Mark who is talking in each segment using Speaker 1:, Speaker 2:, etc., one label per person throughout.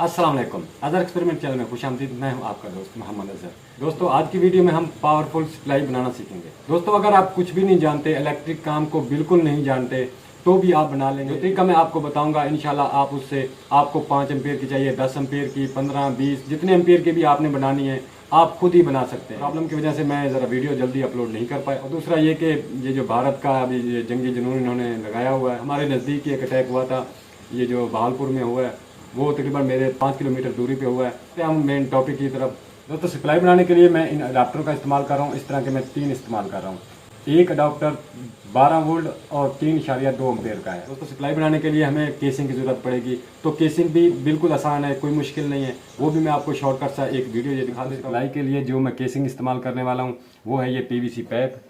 Speaker 1: अस्सलाम वालेकुम। Other experiment channel में खुशामदीद। मैं हूं आपका दोस्त मोहम्मद अजहर। दोस्तों, आज की वीडियो में हम पावरफुल सप्लाई बनाना सीखेंगे। दोस्तों, अगर आप कुछ भी नहीं जानते, इलेक्ट्रिक काम को बिल्कुल नहीं जानते, तो भी आप बना लेंगे। जो तरीका मैं आपको बताऊंगा, इंशाल्लाह आप उससे आपको 5 एम्पियर की चाहिए, 10 एम्पियर की, 15, 20, जितने एम्पियर की भी आपने बनानी है आप खुद ही बना सकते हैं। प्रॉब्लम की वजह से मैं ज़रा वीडियो जल्दी अपलोड नहीं कर पाया। और दूसरा ये कि ये जो भारत का अभी ये जंगी जुनून इन्होंने लगाया हुआ है, हमारे नज़दीक ही एक अटैक हुआ था, ये जो बहालपुर में हुआ है, वो तकरीबन मेरे 5 किलोमीटर दूरी पे हुआ है। तो हम मेन टॉपिक की तरफ। दोस्तों, सप्लाई बनाने के लिए मैं इन अडाप्टरों का इस्तेमाल कर रहा हूँ। इस तरह के मैं 3 इस्तेमाल कर रहा हूँ। एक अडाप्टर 12 वोल्ट और 3.2 एम्पेयर का है। दोस्तों, सप्लाई बनाने के लिए हमें केसिंग की ज़रूरत पड़ेगी। तो केसिंग भी बिल्कुल आसान है, कोई मुश्किल नहीं है। वो भी मैं आपको शॉर्टकट सा एक वीडियो ये दिखा देता हूँ। सप्लाई के लिए जो मैं केसिंग इस्तेमाल करने वाला हूँ वो है ये PVC पैप,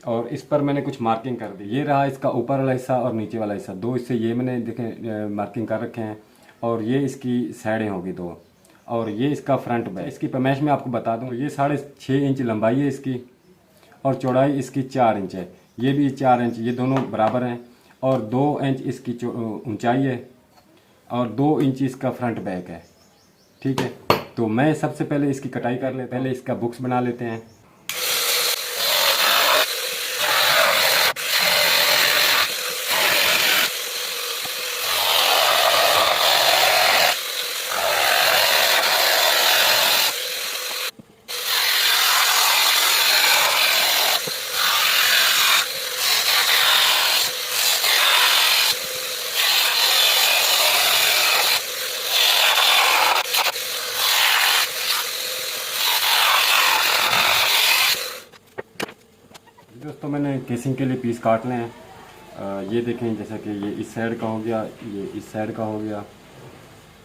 Speaker 1: और इस पर मैंने कुछ मार्किंग कर दी। ये रहा इसका ऊपर वाला हिस्सा और नीचे वाला हिस्सा, दो हिस्से ये मैंने देखे मार्किंग कर रखे हैं। और ये इसकी साइडें होगी दो, और ये इसका फ्रंट बैक। इसकी पैमाइश में आपको बता दूं, ये 6.5 इंच लंबाई है इसकी, और चौड़ाई इसकी 4 इंच है। ये भी 4 इंच, ये दोनों बराबर हैं। और 2 इंच इसकी ऊंचाई है, और 2 इंच इसका फ्रंट बैक है। ठीक है, तो मैं सबसे पहले इसकी कटाई कर ले, पहले इसका बुक्स बना लेते हैं। दोस्तों, मैंने केसिंग के लिए पीस काट ले हैं। ये देखें, जैसा कि ये इस साइड का हो गया, ये इस साइड का हो गया,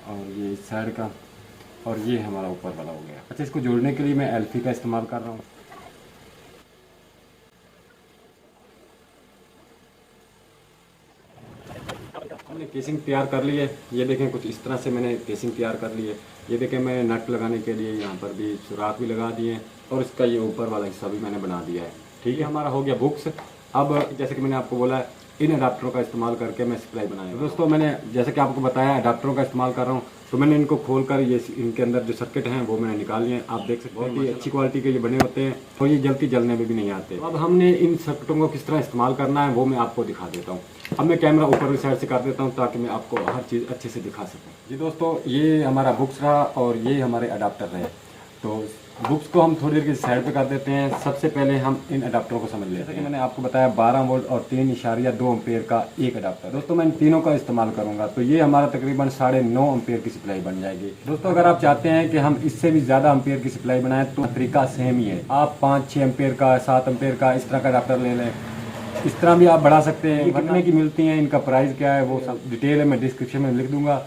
Speaker 1: और ये इस साइड का, और ये हमारा ऊपर वाला हो गया। अच्छा, इसको जोड़ने के लिए मैं एल्फी का इस्तेमाल कर रहा हूँ। हमने केसिंग तैयार कर ली है। ये देखें, कुछ इस तरह से मैंने केसिंग तैयार कर ली है। ये देखें, मैं नट लगाने के लिए यहाँ पर भी सुराख भी लगा दिए हैं, और इसका ये ऊपर वाला हिस्सा भी मैंने बना दिया है। ठीक है, हमारा हो गया बुक्स। अब जैसे कि मैंने आपको बोला है, इन अडाप्टरों का इस्तेमाल करके मैं सप्लाई बनाया। दोस्तों, मैंने जैसे कि आपको बताया अडाप्टरों का इस्तेमाल कर रहा हूँ, तो मैंने इनको खोलकर ये इनके अंदर जो सर्किट हैं वो मैंने निकाल लिए हैं। आप देख सकते हैं, बहुत ही अच्छी क्वालिटी के ये बने होते हैं, तो ये जल्दी जलने में भी नहीं आते। अब हमने इन सर्किटों को किस तरह इस्तेमाल करना है वो मैं आपको दिखा देता हूँ। अब मैं कैमरा ऊपर की साइड से कर देता हूँ ताकि मैं आपको हर चीज़ अच्छे से दिखा सकूँ। जी दोस्तों, ये हमारा बुक्स रहा और ये हमारे अडाप्टर रहे। तो बुक्स को हम थोड़ी देर की साइड पे कर देते हैं। सबसे पहले हम इन अडाप्टरों को समझ लेते हैं। मैंने आपको बताया 12 वोल्ट और 3.2 एम्पेयर का एक अडाप्टर। दोस्तों, मैं इन तीनों का इस्तेमाल करूंगा, तो ये हमारा तकरीबन 9.5 एम्पेयर की सप्लाई बन जाएगी। दोस्तों, अगर आप चाहते हैं कि हम इससे भी ज़्यादा एम्पेयर की सप्लाई बनाएं तो तरीका सेम ही है। आप 5-6 एम्पेयर का, 7 एम्पेयर का इस तरह का अडाप्टर ले लें। इस तरह भी आप बढ़ा सकते हैं। कितने की मिलती हैं, इनका प्राइस क्या है, वो सब डिटेल है मैं डिस्क्रिप्शन में लिख दूंगा।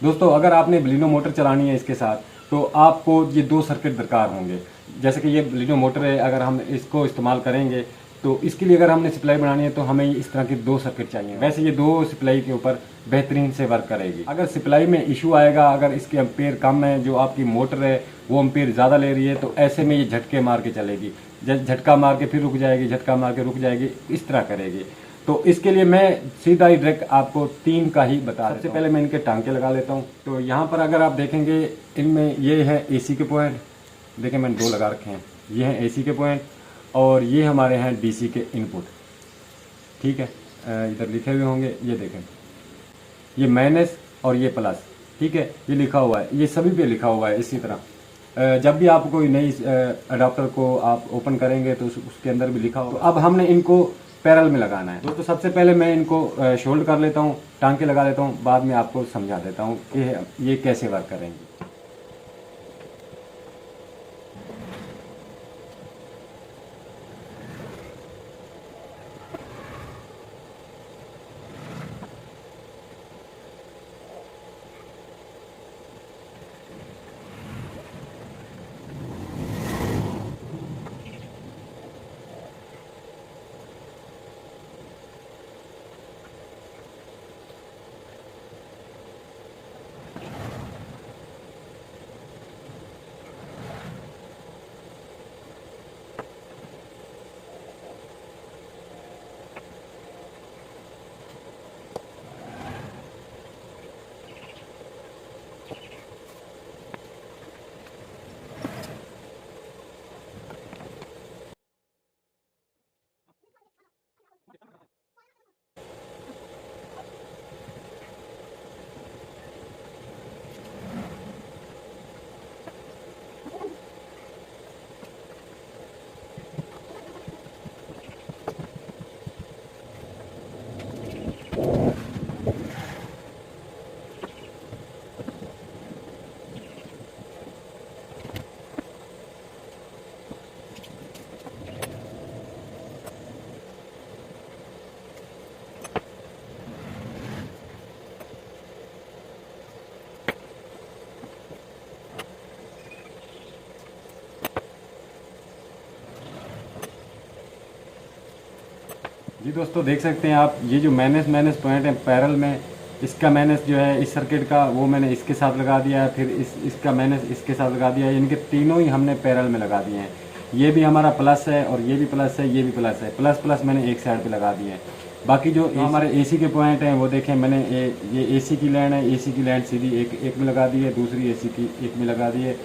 Speaker 1: दोस्तों, अगर आपने बलिनो मोटर चलानी है इसके साथ, तो आपको ये 2 सर्किट दरकार होंगे। जैसे कि ये बलिनो मोटर है, अगर हम इसको इस्तेमाल करेंगे तो इसके लिए अगर हमने सप्लाई बनानी है तो हमें इस तरह के 2 सर्किट चाहिए। वैसे ये 2 सप्लाई के ऊपर बेहतरीन से वर्क करेगी। अगर सप्लाई में इशू आएगा, अगर इसके एम्पेयर कम है, जो आपकी मोटर है वो एम्पेयर ज़्यादा ले रही है, तो ऐसे में ये झटके मार के चलेगी। झटका मार के फिर रुक जाएगी, झटका मार के रुक जाएगी, इस तरह करेगी। तो इसके लिए मैं सीधा ही डायरेक्ट आपको 3 का ही बता रहा हूं। सबसे पहले मैं इनके टांके लगा लेता हूँ। तो यहाँ पर अगर आप देखेंगे, इनमें ये है AC के पॉइंट, देखें मैंने 2 लगा रखे हैं। ये हैं AC के पॉइंट, और ये हमारे हैं DC के इनपुट। ठीक है, इधर लिखे हुए होंगे, ये देखें, ये माइनस और ये प्लस। ठीक है, ये लिखा हुआ है, ये सभी पे लिखा हुआ है इसी तरह। जब भी आप कोई नई अडाप्टर को आप ओपन करेंगे तो उसके अंदर भी लिखा होगा। तो अब हमने इनको पैरेलल में लगाना है। दोस्तों, सबसे पहले मैं इनको शोल्ड कर लेता हूँ, टांके लगा लेता हूँ, बाद में आपको समझा देता हूँ कि ये कैसे वर्क करेंगे। जी दोस्तों देख सकते हैं आप, ये जो माइनस पॉइंट है पैरल में, इसका माइनस जो है इस सर्किट का वो मैंने इसके साथ लगा दिया है, फिर इसका माइनस इसके साथ लगा दिया है। इनके तीनों ही हमने पैरल में लगा दिए हैं। ये भी हमारा प्लस है और ये भी प्लस है, ये भी प्लस है। प्लस प्लस मैंने एक साइड पे लगा दिए हैं। बाकी जो हमारे एसी के पॉइंट हैं वो देखें, मैंने ये एसी की लाइन है, एसी की लाइन सीधी एक में लगा दी है, दूसरी एसी की एक में लगा दी है।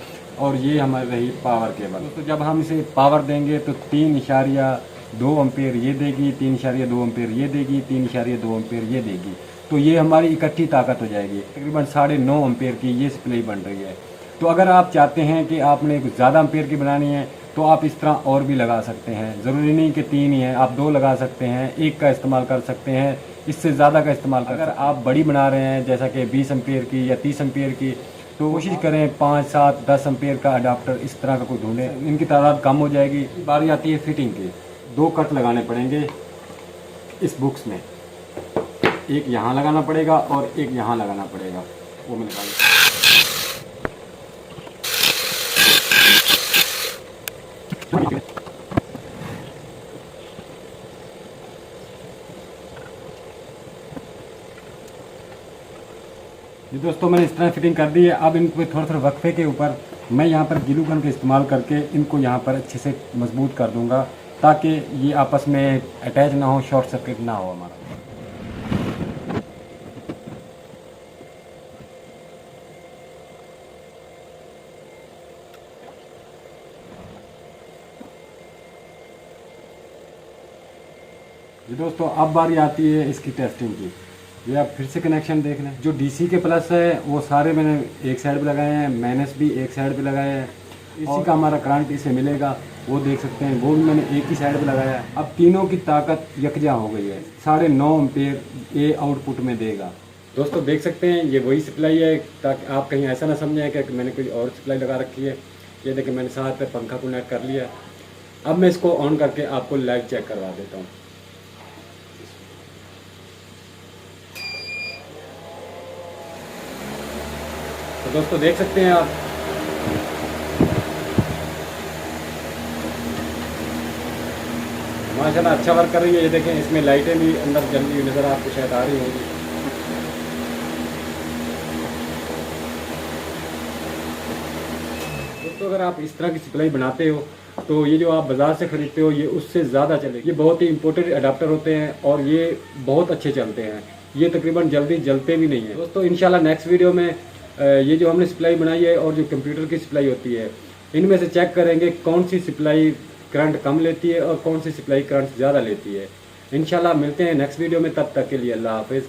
Speaker 1: और ये हमारी रही पावर केबल। तो जब हम इसे पावर देंगे तो 3.2 एम्पेयर ये देगी, 3.2 एम्पेयर ये देगी, 3.2 एम्पेयर ये देगी। तो ये हमारी इकट्ठी ताकत हो जाएगी। तकरीबन 9.5 एम्पेयर की ये सप्लाई बन रही है। तो अगर आप चाहते हैं कि आपने कुछ ज़्यादा एम्पेयर की बनानी है तो आप इस तरह और भी लगा सकते हैं। ज़रूरी नहीं कि 3 ही है, आप 2 लगा सकते हैं, 1 का इस्तेमाल कर सकते हैं, इससे ज़्यादा का इस्तेमाल कर। अगर आप बड़ी बना रहे हैं जैसा कि 20 एम्पेयर की या 30 एम्पेयर की, तो कोशिश करें 5, 7, 10 एम्पेयर का अडाप्टर इस तरह का कोई ढूंढें। इनकी तादाद कम हो जाएगी। बारी आती है फिटिंग की। 2 कट लगाने पड़ेंगे इस बुक्स में, एक यहाँ लगाना पड़ेगा और एक यहाँ लगाना पड़ेगा। वो मैं लगा जी दोस्तों, मैंने इस तरह फिटिंग कर दी है। अब इनको थोड़ा थोड़ा वक्फे के ऊपर मैं यहाँ पर ग्लू गन का इस्तेमाल करके इनको यहाँ पर अच्छे से मजबूत कर दूंगा, ताकि ये आपस में अटैच ना हो, शॉर्ट सर्किट ना हो हमारा। जी दोस्तों, अब बारी आती है इसकी टेस्टिंग की। ये आप फिर से कनेक्शन देख लें। जो डीसी के प्लस है वो सारे मैंने एक साइड पे लगाए हैं, माइनस भी एक साइड पे लगाए हैं। इसी का हमारा करंट इसे मिलेगा वो देख सकते हैं, वो भी मैंने एक ही साइड पे लगाया है। अब तीनों की ताकत यकजा हो गई है। 9.5 एम्पेयर ये आउटपुट में देगा। दोस्तों देख सकते हैं ये वही सप्लाई है, ताकि आप कहीं ऐसा ना समझें कि मैंने कोई और सप्लाई लगा रखी है। ये देखिए मैंने साथ पे पंखा कनेक्ट कर लिया। अब मैं इसको ऑन करके आपको लाइव चेक करवा देता हूँ। तो दोस्तों देख सकते हैं आप, माशाल्लाह अच्छा वर्क कर रही है। ये देखें इसमें लाइटें भी अंदर जलती हुई नज़र आपको शायद आ रही होंगी। दोस्तों अगर आप इस तरह की सप्लाई बनाते हो तो ये जो आप बाज़ार से ख़रीदते हो ये उससे ज़्यादा चलेगी। ये बहुत ही इंपोर्टेड अडाप्टर होते हैं और ये बहुत अच्छे चलते हैं। ये तकरीबन जल्दी जलते भी नहीं है। दोस्तों इंशाल्लाह नेक्स्ट वीडियो में ये जो हमने सप्लाई बनाई है और जो कंप्यूटर की सप्लाई होती है, इनमें से चेक करेंगे कौन सी सप्लाई करंट कम लेती है और कौन सी सप्लाई करंट ज़्यादा लेती है। इंशाल्लाह मिलते हैं नेक्स्ट वीडियो में, तब तक के लिए अल्लाह हाफिज़।